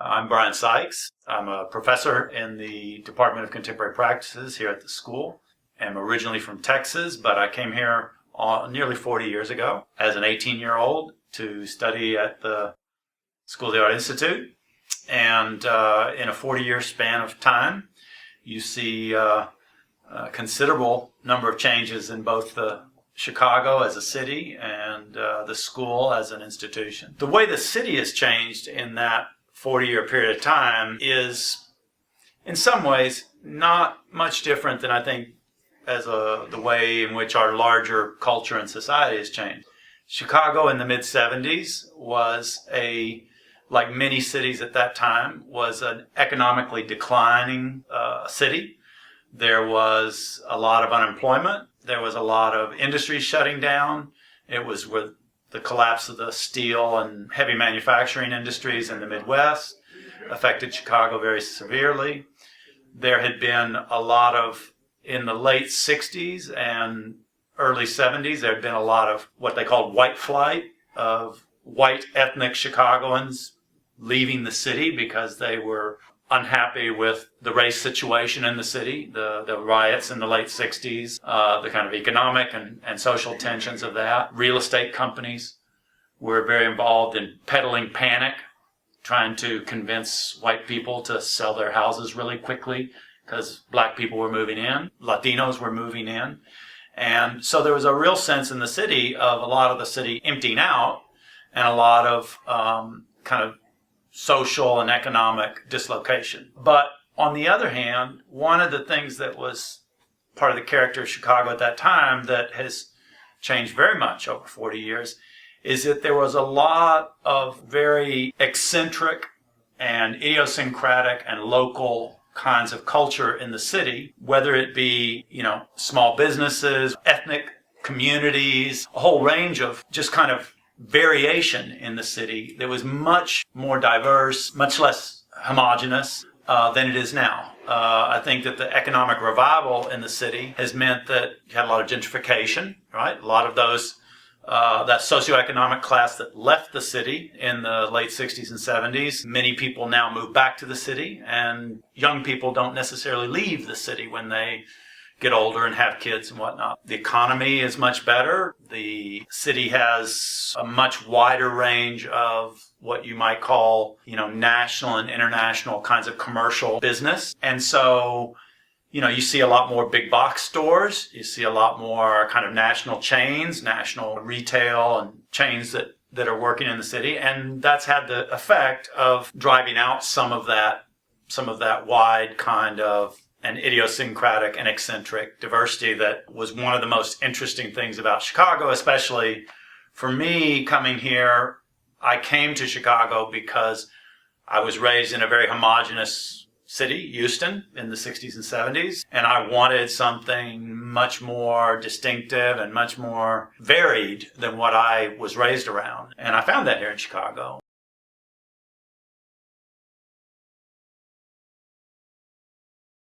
I'm Brian Sykes. I'm a professor in the Department of Contemporary Practices here at the school. I'm originally from Texas, but I came here nearly 40 years ago as an 18-year-old to study at the School of the Art Institute. And in a 40-year span of time, you see a considerable number of changes in both the Chicago as a city and the school as an institution. The way the city has changed in that 40-year period of time is, in some ways, not much different than I think the way in which our larger culture and society has changed. Chicago in the mid-70s was like many cities at that time, was an economically declining city. There was a lot of unemployment. There was a lot of industry shutting down. It was with the collapse of the steel and heavy manufacturing industries in the Midwest affected Chicago very severely. There had been a lot of, in the late 60s and early 70s, there had been a lot of what they called white flight, of white ethnic Chicagoans leaving the city because they were unhappy with the race situation in the city, the riots in the late 60s, the kind of economic and social tensions of that. Real estate companies were very involved in peddling panic, trying to convince white people to sell their houses really quickly because black people were moving in, Latinos were moving in. And so there was a real sense in the city of a lot of the city emptying out and a lot of kind of social and economic dislocation. But on the other hand, one of the things that was part of the character of Chicago at that time that has changed very much over 40 years is that there was a lot of very eccentric and idiosyncratic and local kinds of culture in the city, whether it be, small businesses, ethnic communities, a whole range of just kind of variation in the city that was much more diverse, much less homogenous than it is now. I think that the economic revival in the city has meant that you had a lot of gentrification, right? A lot of those, that socioeconomic class that left the city in the late 60s and 70s, many people now move back to the city, and young people don't necessarily leave the city when they get older and have kids and whatnot. The economy is much better. The city has a much wider range of what you might call, national and international kinds of commercial business. And so, you see a lot more big box stores. You see a lot more kind of national chains, national retail and chains that are working in the city. And that's had the effect of driving out some of that wide kind of an idiosyncratic and eccentric diversity that was one of the most interesting things about Chicago, especially for me coming here. I came to Chicago because I was raised in a very homogeneous city, Houston, in the 60s and 70s, and I wanted something much more distinctive and much more varied than what I was raised around. And I found that here in Chicago.